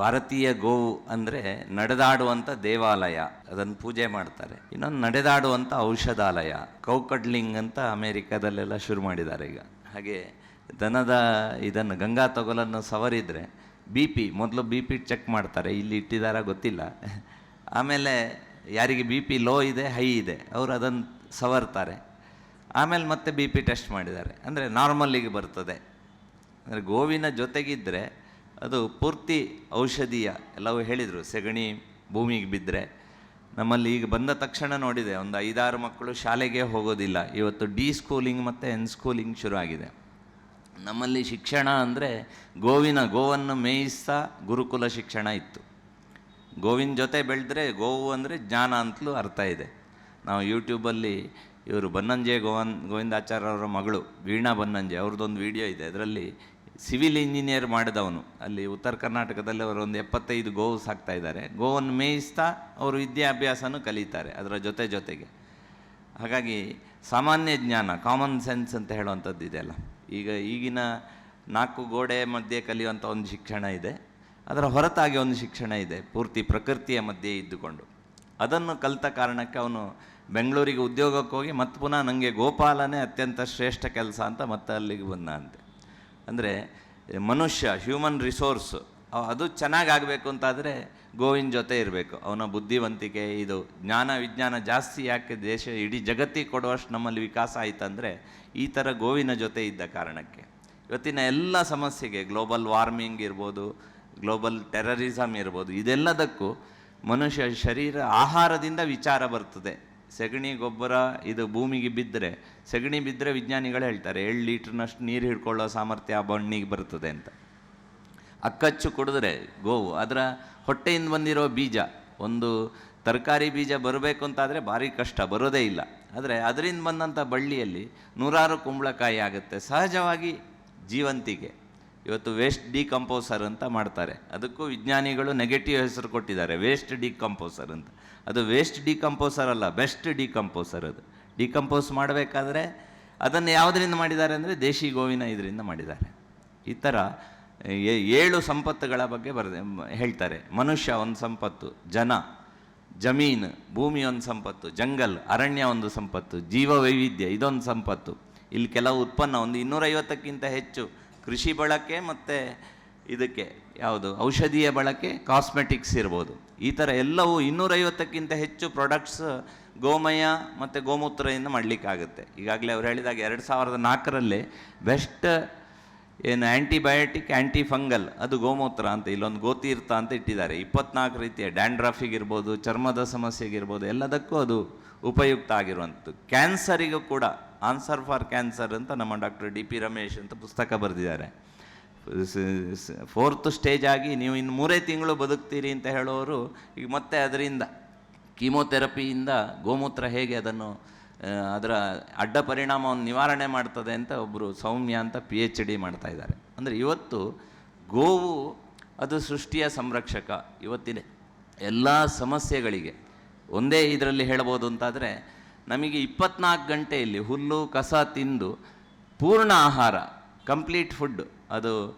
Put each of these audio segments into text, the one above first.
ಭಾರತೀಯ ಗೋವು ಅಂದರೆ ನಡೆದಾಡುವಂಥ ದೇವಾಲಯ, ಅದನ್ನು ಪೂಜೆ ಮಾಡ್ತಾರೆ. ಇನ್ನೊಂದು ನಡೆದಾಡುವಂಥ ಔಷಧಾಲಯ, ಕೌಕಡ್ಲಿಂಗ್ ಅಂತ ಅಮೇರಿಕಾದಲ್ಲೆಲ್ಲ ಶುರು ಮಾಡಿದ್ದಾರೆ ಈಗ. ಹಾಗೆ ದನದ ಇದನ್ನು ಗಂಗಾ ತೊಗಲನ್ನು ಸವರಿದರೆ ಮೊದಲು ಬಿ ಪಿ ಚೆಕ್ ಮಾಡ್ತಾರೆ, ಇಲ್ಲಿ ಇಟ್ಟಿದಾರ ಗೊತ್ತಿಲ್ಲ. ಆಮೇಲೆ ಯಾರಿಗೆ ಬಿ ಪಿ ಲೋ ಇದೆ, ಹೈ ಇದೆ, ಅವರು ಅದನ್ನು ಸವರ್ತಾರೆ. ಆಮೇಲೆ ಮತ್ತೆ ಬಿ ಪಿ ಟೆಸ್ಟ್ ಮಾಡಿದ್ದಾರೆ, ಅಂದರೆ ನಾರ್ಮಲ್ಲಿಗೆ ಬರ್ತದೆ. ಅಂದರೆ ಗೋವಿನ ಜೊತೆಗಿದ್ದರೆ ಅದು ಪೂರ್ತಿ ಔಷಧೀಯ. ಎಲ್ಲವೂ ಹೇಳಿದರು, ಸೆಗಣಿ ಭೂಮಿಗೆ ಬಿದ್ದರೆ. ನಮ್ಮಲ್ಲಿ ಈಗ ಬಂದ ತಕ್ಷಣ ನೋಡಿದೆ, ಒಂದು 5-6 ಮಕ್ಕಳು ಶಾಲೆಗೆ ಹೋಗೋದಿಲ್ಲ. ಇವತ್ತು ಡಿ ಸ್ಕೂಲಿಂಗ್ ಮತ್ತು ಎನ್ ಸ್ಕೂಲಿಂಗ್ ಶುರು ಆಗಿದೆ. ನಮ್ಮಲ್ಲಿ ಶಿಕ್ಷಣ ಅಂದರೆ ಗೋವನ್ನು ಮೇಯಿಸ್ತಾ ಗುರುಕುಲ ಶಿಕ್ಷಣ ಇತ್ತು. ಗೋವಿನ ಜೊತೆ ಬೆಳೆದ್ರೆ ಗೋವು ಅಂದರೆ ಜ್ಞಾನ ಅಂತಲೂ ಅರ್ಥ ಇದೆ. ನಾವು ಯೂಟ್ಯೂಬಲ್ಲಿ ಇವರು ಬನ್ನಂಜೆ ಗೋವಿಂದಾಚಾರ್ಯ ಅವರ ಮಗಳು ವೀಣಾ ಬನ್ನಂಜೆ ಅವ್ರದ್ದೊಂದು ವಿಡಿಯೋ ಇದೆ. ಅದರಲ್ಲಿ ಸಿವಿಲ್ ಇಂಜಿನಿಯರ್ ಮಾಡಿದವನು, ಅಲ್ಲಿ ಉತ್ತರ ಕರ್ನಾಟಕದಲ್ಲಿ ಅವರು ಒಂದು 75 ಗೋವು ಸಾಕ್ತಾ ಇದ್ದಾರೆ. ಗೋವನ್ನು ಮೇಯಿಸ್ತಾ ಅವರು ವಿದ್ಯಾಭ್ಯಾಸನೂ ಕಲಿತಾರೆ ಅದರ ಜೊತೆಗೆ. ಹಾಗಾಗಿ ಸಾಮಾನ್ಯ ಜ್ಞಾನ, ಕಾಮನ್ ಸೆನ್ಸ್ ಅಂತ ಹೇಳುವಂಥದ್ದು ಇದೆಯಲ್ಲ. ಈಗಿನ 4 ಗೋಡೆ ಮಧ್ಯೆ ಕಲಿಯುವಂಥ ಒಂದು ಶಿಕ್ಷಣ ಇದೆ, ಅದರ ಹೊರತಾಗಿ ಒಂದು ಶಿಕ್ಷಣ ಇದೆ, ಪೂರ್ತಿ ಪ್ರಕೃತಿಯ ಮಧ್ಯೆ ಇದ್ದುಕೊಂಡು. ಅದನ್ನು ಕಲಿತ ಕಾರಣಕ್ಕೆ ಅವನು ಬೆಂಗಳೂರಿಗೆ ಉದ್ಯೋಗಕ್ಕೆ ಹೋಗಿ ಮತ್ತೆ ಪುನಃ ನನಗೆ ಗೋಪಾಲನೆ ಅತ್ಯಂತ ಶ್ರೇಷ್ಠ ಕೆಲಸ ಅಂತ ಮತ್ತೆ ಅಲ್ಲಿಗೆ ಬಂದ ಅಂತೆ. ಅಂದರೆ ಮನುಷ್ಯ, ಹ್ಯೂಮನ್ ರಿಸೋರ್ಸ್ ಅದು ಚೆನ್ನಾಗಾಗಬೇಕು ಅಂತಾದರೆ ಗೋವಿನ ಜೊತೆ ಇರಬೇಕು. ಅವನ ಬುದ್ಧಿವಂತಿಕೆ, ಇದು ಜ್ಞಾನ ವಿಜ್ಞಾನ ಜಾಸ್ತಿ ಯಾಕೆ ದೇಶ ಇಡೀ ಜಗತ್ತಿಗೆ ಕೊಡುವಷ್ಟು ನಮ್ಮಲ್ಲಿ ವಿಕಾಸ ಆಯಿತಂದರೆ ಈ ಥರ ಗೋವಿನ ಜೊತೆ ಇದ್ದ ಕಾರಣಕ್ಕೆ. ಇವತ್ತಿನ ಎಲ್ಲ ಸಮಸ್ಯೆಗೆ, ಗ್ಲೋಬಲ್ ವಾರ್ಮಿಂಗ್ ಇರ್ಬೋದು, ಗ್ಲೋಬಲ್ ಟೆರರಿಸಮ್ ಇರ್ಬೋದು, ಇದೆಲ್ಲದಕ್ಕೂ ಮನುಷ್ಯ ಶರೀರ ಆಹಾರದಿಂದ ವಿಚಾರ ಬರ್ತದೆ. ಸೆಗಣಿ ಗೊಬ್ಬರ ಇದು ಭೂಮಿಗೆ ಬಿದ್ದರೆ, ಸೆಗಣಿ ಬಿದ್ದರೆ ವಿಜ್ಞಾನಿಗಳು ಹೇಳ್ತಾರೆ 7 ಲೀಟ್ರ್ನಷ್ಟು ನೀರು ಹಿಡ್ಕೊಳ್ಳೋ ಸಾಮರ್ಥ್ಯ ಆ ಮಣ್ಣಿಗೆ ಬರ್ತದೆ ಅಂತ. ಅಕ್ಕಚ್ಚು ಕುಡಿದ್ರೆ ಗೋವು, ಅದರ ಹೊಟ್ಟೆಯಿಂದ ಬಂದಿರೋ ಬೀಜ, ಒಂದು ತರಕಾರಿ ಬೀಜ ಬರಬೇಕು ಅಂತಾದರೆ ಭಾರಿ ಕಷ್ಟ, ಬರೋದೇ ಇಲ್ಲ. ಆದರೆ ಅದರಿಂದ ಬಂದಂಥ ಬಳ್ಳಿಯಲ್ಲಿ 100 ಕುಂಬಳಕಾಯಿ ಆಗುತ್ತೆ ಸಹಜವಾಗಿ. ಜೀವಂತಿಕೆ ಇವತ್ತು ವೇಸ್ಟ್ ಡಿಕಂಪೋಸರ್ ಅಂತ ಮಾಡ್ತಾರೆ, ಅದಕ್ಕೂ ವಿಜ್ಞಾನಿಗಳು ನೆಗೆಟಿವ್ ಹೆಸರು ಕೊಟ್ಟಿದ್ದಾರೆ, ವೇಸ್ಟ್ ಡಿಕಂಪೋಸರ್ ಅಂತ. ಅದು ವೇಸ್ಟ್ ಡಿಕಂಪೋಸರ್ ಅಲ್ಲ, ಬೆಸ್ಟ್ ಡಿಕಂಪೋಸರ್. ಅದು ಡಿಕಂಪೋಸ್ ಮಾಡಬೇಕಾದ್ರೆ ಅದನ್ನು ಯಾವುದರಿಂದ ಮಾಡಿದ್ದಾರೆ ಅಂದರೆ ದೇಶಿ ಗೋವಿನ ಇದರಿಂದ ಮಾಡಿದ್ದಾರೆ. ಈ ಥರ 7 ಸಂಪತ್ತುಗಳ ಬಗ್ಗೆ ಹೇಳ್ತಾರೆ. ಮನುಷ್ಯ ಒಂದು ಸಂಪತ್ತು, ಜಮೀನು ಭೂಮಿ ಒಂದು ಸಂಪತ್ತು, ಜಂಗಲ್ ಅರಣ್ಯ ಒಂದು ಸಂಪತ್ತು, ಜೀವ ವೈವಿಧ್ಯ ಇದೊಂದು ಸಂಪತ್ತು. ಇಲ್ಲಿ ಕೆಲವು ಉತ್ಪನ್ನ ಒಂದು 250ಕ್ಕಿಂತ ಹೆಚ್ಚು ಕೃಷಿ ಬಳಕೆ ಮತ್ತು ಇದಕ್ಕೆ ಯಾವುದು ಔಷಧೀಯ ಬಳಕೆ, ಕಾಸ್ಮೆಟಿಕ್ಸ್ ಇರ್ಬೋದು. ಈ ಥರ ಎಲ್ಲವೂ 250ಕ್ಕಿಂತ ಹೆಚ್ಚು ಪ್ರಾಡಕ್ಟ್ಸ್ ಗೋಮಯ ಮತ್ತು ಗೋಮೂತ್ರದಿಂದ ಮಾಡಲಿಕ್ಕಾಗುತ್ತೆ. ಈಗಾಗಲೇ ಅವ್ರು ಹೇಳಿದಾಗ 2004ರಲ್ಲಿ ಬೆಸ್ಟ್ ಆ್ಯಂಟಿಬಯೋಟಿಕ್ ಆ್ಯಂಟಿಫಂಗಲ್ ಅದು ಗೋಮೂತ್ರ ಅಂತ, ಇಲ್ಲೊಂದು ಗೋತೀರ್ಥ ಅಂತ ಇಟ್ಟಿದ್ದಾರೆ. 24 ರೀತಿಯ ಡ್ಯಾಂಡ್ರಫಿಗಿರ್ಬೋದು, ಚರ್ಮದ ಸಮಸ್ಯೆಗಿರ್ಬೋದು, ಎಲ್ಲದಕ್ಕೂ ಅದು ಉಪಯುಕ್ತ ಆಗಿರುವಂಥದ್ದು. ಕ್ಯಾನ್ಸರಿಗೂ ಕೂಡ ಆನ್ಸರ್ ಫಾರ್ ಕ್ಯಾನ್ಸರ್ ಅಂತ ನಮ್ಮ ಡಾಕ್ಟರ್ DP ರಮೇಶ್ ಅಂತ ಪುಸ್ತಕ ಬರೆದಿದ್ದಾರೆ. 4th ಸ್ಟೇಜ್ ಆಗಿ ನೀವು ಇನ್ನು 3 ತಿಂಗಳು ಬದುಕ್ತೀರಿ ಅಂತ ಹೇಳೋರು ಈಗ ಮತ್ತೆ ಅದರಿಂದ ಕೀಮೋಥೆರಪಿಯಿಂದ ಗೋಮೂತ್ರ ಹೇಗೆ ಅದನ್ನು ಅದರ ಅಡ್ಡ ಪರಿಣಾಮವನ್ನು ನಿವಾರಣೆ ಮಾಡ್ತದೆ ಅಂತ ಒಬ್ಬರು ಸೌಮ್ಯ ಅಂತ PhD ಮಾಡ್ತಾಯಿದ್ದಾರೆ. ಅಂದರೆ ಇವತ್ತು ಗೋವು ಅದು ಸೃಷ್ಟಿಯ ಸಂರಕ್ಷಕ. ಇವತ್ತಿನ ಎಲ್ಲ ಸಮಸ್ಯೆಗಳಿಗೆ ಒಂದೇ ಇದರಲ್ಲಿ ಹೇಳ್ಬೋದು ಅಂತಾದರೆ, ನಮಗೆ 24 ಗಂಟೆಯಲ್ಲಿ ಹುಲ್ಲು ಕಸ ತಿಂದು ಪೂರ್ಣ ಆಹಾರ, ಕಂಪ್ಲೀಟ್ ಫುಡ್, ಅದು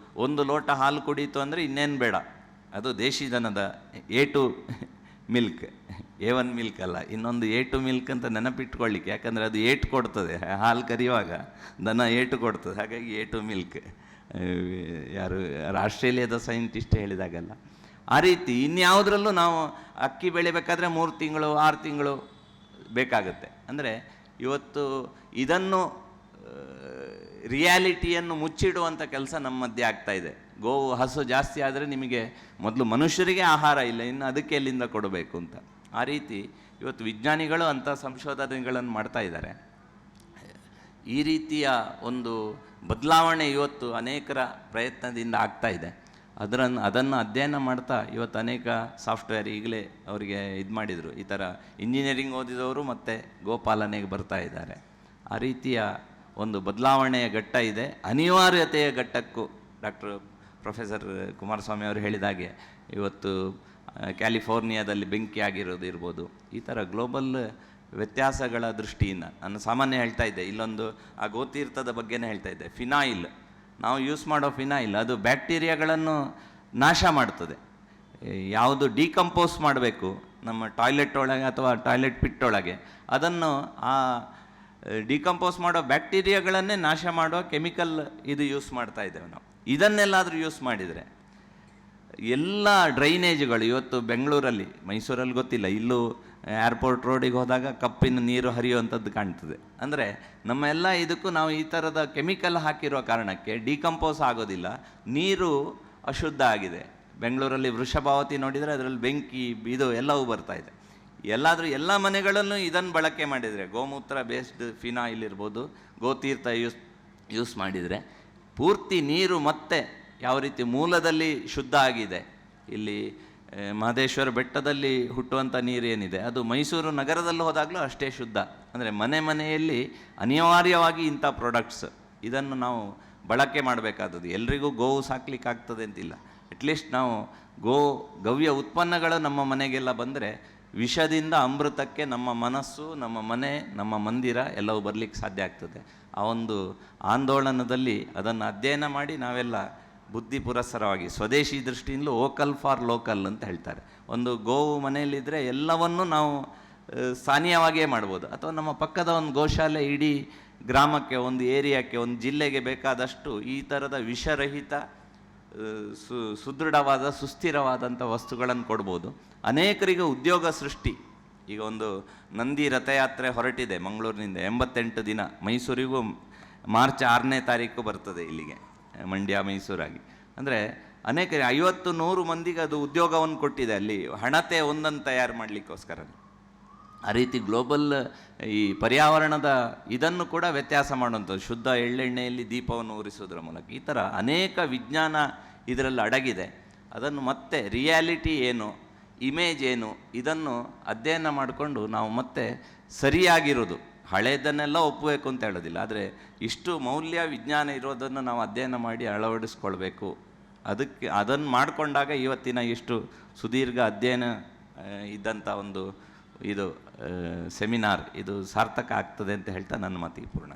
1 ಲೋಟ ಹಾಲು ಕುಡೀತು ಅಂದರೆ ಇನ್ನೇನು ಬೇಡ. ಅದು ದೇಶಿ ದನದ A2 ಮಿಲ್ಕ್, A1 ಮಿಲ್ಕ್ ಅಲ್ಲ, ಇನ್ನೊಂದು A2 ಮಿಲ್ಕ್ ಅಂತ ನೆನಪಿಟ್ಕೊಳ್ಳಿಕ್ಕೆ. ಯಾಕಂದರೆ ಅದು 8 ಕೊಡ್ತದೆ, ಹಾಲು ಕರೆಯುವಾಗ ದನ 8 ಕೊಡ್ತದೆ, ಹಾಗಾಗಿ A2 ಮಿಲ್ಕ್. ಯಾರು ಆಸ್ಟ್ರೇಲಿಯಾದ ಸೈಂಟಿಸ್ಟ್ ಹೇಳಿದಾಗಲ್ಲ. ಆ ರೀತಿ ಇನ್ಯಾವುದ್ರಲ್ಲೂ ನಾವು ಅಕ್ಕಿ ಬೆಳಿಬೇಕಾದ್ರೆ 3 ತಿಂಗಳು 6 ತಿಂಗಳು ಬೇಕಾಗುತ್ತೆ. ಅಂದರೆ ಇವತ್ತು ಇದನ್ನು ರಿಯಾಲಿಟಿಯನ್ನು ಮುಚ್ಚಿಡುವಂಥ ಕೆಲಸ ನಮ್ಮ ಮಧ್ಯೆ ಆಗ್ತಾಯಿದೆ. ಗೋವು ಹಸು ಜಾಸ್ತಿ ಆದರೆ ನಿಮಗೆ ಮೊದಲು ಮನುಷ್ಯರಿಗೆ ಆಹಾರ ಇಲ್ಲ, ಇನ್ನು ಅದಕ್ಕೆ ಎಲ್ಲಿಂದ ಕೊಡಬೇಕು ಅಂತ. ಆ ರೀತಿ ಇವತ್ತು ವಿಜ್ಞಾನಿಗಳು ಅಂಥ ಸಂಶೋಧನೆಗಳನ್ನು ಮಾಡ್ತಾ ಇದ್ದಾರೆ. ಈ ರೀತಿಯ ಒಂದು ಬದಲಾವಣೆ ಇವತ್ತು ಅನೇಕರ ಪ್ರಯತ್ನದಿಂದ ಆಗ್ತಾಯಿದೆ. ಅದನ್ನು ಅಧ್ಯಯನ ಮಾಡ್ತಾ ಇವತ್ತು ಅನೇಕ ಸಾಫ್ಟ್ವೇರ್ ಈಗಲೇ ಅವರಿಗೆ ಇದು ಮಾಡಿದರು. ಈ ಥರ ಇಂಜಿನಿಯರಿಂಗ್ ಓದಿದವರು ಮತ್ತು ಗೋಪಾಲನೆಗೆ ಬರ್ತಾ ಇದ್ದಾರೆ. ಆ ರೀತಿಯ ಒಂದು ಬದಲಾವಣೆಯ ಘಟ್ಟ ಇದೆ. ಅನಿವಾರ್ಯತೆಯ ಘಟ್ಟಕ್ಕೂ ಪ್ರೊಫೆಸರ್ ಕುಮಾರಸ್ವಾಮಿ ಅವರು ಹೇಳಿದಾಗೆ ಇವತ್ತು ಕ್ಯಾಲಿಫೋರ್ನಿಯಾದಲ್ಲಿ ಬೆಂಕಿ ಆಗಿರೋದು ಇರ್ಬೋದು. ಈ ಥರ ಗ್ಲೋಬಲ್ ವ್ಯತ್ಯಾಸಗಳ ದೃಷ್ಟಿಯಿಂದ ನಾನು ಸಾಮಾನ್ಯ ಹೇಳ್ತಾ ಇದ್ದೆ, ಇಲ್ಲೊಂದು ಆ ಗೋತೀರ್ಥದ ಬಗ್ಗೆನೇ ಹೇಳ್ತಾ ಇದ್ದೆ. ಫಿನಾಯಿಲ್ ನಾವು ಯೂಸ್ ಮಾಡೋ ಫಿನಾಯಿಲ್ ಅದು ಬ್ಯಾಕ್ಟೀರಿಯಾಗಳನ್ನು ನಾಶ ಮಾಡ್ತದೆ. ಯಾವುದು ಡಿಕಂಪೋಸ್ ಮಾಡಬೇಕು ನಮ್ಮ ಟಾಯ್ಲೆಟ್ ಒಳಗೆ ಅಥವಾ ಟಾಯ್ಲೆಟ್ ಪಿಟ್ ಒಳಗೆ, ಅದನ್ನು ಆ ಡಿಕಂಪೋಸ್ ಮಾಡೋ ಬ್ಯಾಕ್ಟೀರಿಯಾಗಳನ್ನೇ ನಾಶ ಮಾಡುವ ಕೆಮಿಕಲ್ ಇದು ಯೂಸ್ ಮಾಡ್ತಾ ಇದ್ದೇವೆ ನಾವು. ಇದನ್ನೆಲ್ಲಾದರೂ ಯೂಸ್ ಮಾಡಿದರೆ ಎಲ್ಲ ಡ್ರೈನೇಜ್ಗಳು ಇವತ್ತು ಬೆಂಗಳೂರಲ್ಲಿ, ಮೈಸೂರಲ್ಲಿ ಗೊತ್ತಿಲ್ಲ, ಇಲ್ಲೂ ಏರ್ಪೋರ್ಟ್ ರೋಡಿಗೆ ಹೋದಾಗ ಕಪ್ಪಿನ ನೀರು ಹರಿಯುವಂಥದ್ದು ಕಾಣ್ತದೆ. ಅಂದರೆ ನಮ್ಮ ಎಲ್ಲ ಇದಕ್ಕೂ ನಾವು ಈ ಥರದ ಕೆಮಿಕಲ್ ಹಾಕಿರೋ ಕಾರಣಕ್ಕೆ ಡಿಕಂಪೋಸ್ ಆಗೋದಿಲ್ಲ, ನೀರು ಅಶುದ್ಧ ಆಗಿದೆ. ಬೆಂಗಳೂರಲ್ಲಿ ವೃಷಭಾವತಿ ನೋಡಿದರೆ ಅದರಲ್ಲಿ ಬೆಂಕಿ ಇದು ಎಲ್ಲವೂ ಬರ್ತಾ ಇದೆ. ಎಲ್ಲಾದರೂ ಎಲ್ಲ ಮನೆಗಳಲ್ಲೂ ಇದನ್ನು ಬಳಕೆ ಮಾಡಿದರೆ, ಗೋಮೂತ್ರ ಬೇಸ್ಡ್ ಫಿನಾಯಿಲ್ ಇರ್ಬೋದು, ಗೋತೀರ್ಥ ಯೂಸ್ ಮಾಡಿದರೆ ಪೂರ್ತಿ ನೀರು ಮತ್ತೆ ಯಾವ ರೀತಿ ಮೂಲದಲ್ಲಿ ಶುದ್ಧ ಆಗಿದೆ. ಇಲ್ಲಿ ಮಹದೇಶ್ವರ ಬೆಟ್ಟದಲ್ಲಿ ಹುಟ್ಟುವಂಥ ನೀರು ಏನಿದೆ ಅದು ಮೈಸೂರು ನಗರದಲ್ಲಿ ಹೋದಾಗಲೂ ಅಷ್ಟೇ ಶುದ್ಧ. ಅಂದರೆ ಮನೆಯಲ್ಲಿ ಅನಿವಾರ್ಯವಾಗಿ ಇಂಥ ಪ್ರಾಡಕ್ಟ್ಸ್ ಇದನ್ನು ನಾವು ಬಳಕೆ ಮಾಡಬೇಕಾದದ್ದು. ಎಲ್ರಿಗೂ ಗೋವು ಸಾಕ್ಲಿಕ್ಕಾಗ್ತದೆ ಅಂತಿಲ್ಲ. ಅಟ್ಲೀಸ್ಟ್ ನಾವು ಗವ್ಯ ಉತ್ಪನ್ನಗಳು ನಮ್ಮ ಮನೆಗೆಲ್ಲ ಬಂದರೆ ವಿಷದಿಂದ ಅಮೃತಕ್ಕೆ ನಮ್ಮ ಮನಸ್ಸು, ನಮ್ಮ ಮನೆ, ನಮ್ಮ ಮಂದಿರ ಎಲ್ಲವೂ ಬರಲಿಕ್ಕೆ ಸಾಧ್ಯ ಆಗ್ತದೆ. ಆ ಒಂದು ಆಂದೋಲನದಲ್ಲಿ ಅದನ್ನು ಅಧ್ಯಯನ ಮಾಡಿ ನಾವೆಲ್ಲ ಬುದ್ಧಿ ಪುರಸ್ಸರವಾಗಿ ಸ್ವದೇಶಿ ದೃಷ್ಟಿಯಿಂದಲೂ ವೋಕಲ್ ಫಾರ್ ಲೋಕಲ್ ಅಂತ ಹೇಳ್ತಾರೆ. ಒಂದು ಗೋವು ಮನೆಯಲ್ಲಿದ್ದರೆ ಎಲ್ಲವನ್ನೂ ನಾವು ಸ್ಥಾನೀಯವಾಗಿಯೇ ಮಾಡ್ಬೋದು. ಅಥವಾ ನಮ್ಮ ಪಕ್ಕದ ಒಂದು ಗೋಶಾಲೆ ಇಡೀ ಗ್ರಾಮಕ್ಕೆ, ಒಂದು ಏರಿಯಾಕ್ಕೆ, ಒಂದು ಜಿಲ್ಲೆಗೆ ಬೇಕಾದಷ್ಟು ಈ ಥರದ ವಿಷರಹಿತ ಸುದೃಢವಾದ ಸುಸ್ಥಿರವಾದಂಥ ವಸ್ತುಗಳನ್ನು ಕೊಡ್ಬೋದು. ಅನೇಕರಿಗೆ ಉದ್ಯೋಗ ಸೃಷ್ಟಿ. ಈಗ ಒಂದು ನಂದಿ ರಥಯಾತ್ರೆ ಹೊರಟಿದೆ ಮಂಗಳೂರಿನಿಂದ 88 ದಿನ, ಮೈಸೂರಿಗೂ ಮಾರ್ಚ್ 6ನೇ ತಾರೀಕು ಬರ್ತದೆ ಇಲ್ಲಿಗೆ, ಮಂಡ್ಯ ಮೈಸೂರಾಗಿ. ಅಂದರೆ ಅನೇಕ 50-100 ಮಂದಿಗೆ ಅದು ಉದ್ಯೋಗವನ್ನು ಕೊಟ್ಟಿದೆ. ಅಲ್ಲಿ ಹಣತೆ ಒಂದನ್ನು ತಯಾರು ಮಾಡಲಿಕ್ಕೋಸ್ಕರ. ಆ ರೀತಿ ಗ್ಲೋಬಲ್ ಈ ಪರ್ಯಾವರಣದ ಇದನ್ನು ಕೂಡ ವ್ಯತ್ಯಾಸ ಮಾಡುವಂಥದ್ದು, ಶುದ್ಧ ಎಳ್ಳೆಣ್ಣೆಯಲ್ಲಿ ದೀಪವನ್ನು ಉರಿಸೋದ್ರ ಮೂಲಕ. ಈ ಥರ ಅನೇಕ ವಿಜ್ಞಾನ ಇದರಲ್ಲಿ ಅಡಗಿದೆ. ಅದನ್ನು ಮತ್ತೆ ರಿಯಾಲಿಟಿ ಏನು, ಇಮೇಜ್ ಏನು, ಇದನ್ನು ಅಧ್ಯಯನ ಮಾಡಿಕೊಂಡು ನಾವು ಮತ್ತೆ ಸರಿಯಾಗಿರೋದು, ಹಳೆಯದನ್ನೆಲ್ಲ ಒಪ್ಪಬೇಕು ಅಂತ ಹೇಳೋದಿಲ್ಲ, ಆದರೆ ಇಷ್ಟು ಮೌಲ್ಯ ವಿಜ್ಞಾನ ಇರೋದನ್ನು ನಾವು ಅಧ್ಯಯನ ಮಾಡಿ ಅಳವಡಿಸ್ಕೊಳ್ಬೇಕು. ಅದನ್ನು ಮಾಡಿಕೊಂಡಾಗ ಇವತ್ತಿನ ಇಷ್ಟು ಸುದೀರ್ಘ ಅಧ್ಯಯನ ಇದ್ದಂಥ ಒಂದು ಇದು ಸೆಮಿನಾರ್ ಇದು ಸಾರ್ಥಕ ಆಗ್ತದೆ ಅಂತ ಹೇಳ್ತಾ ನನ್ನ ಮಾತಿಗೆ ಪೂರ್ಣ.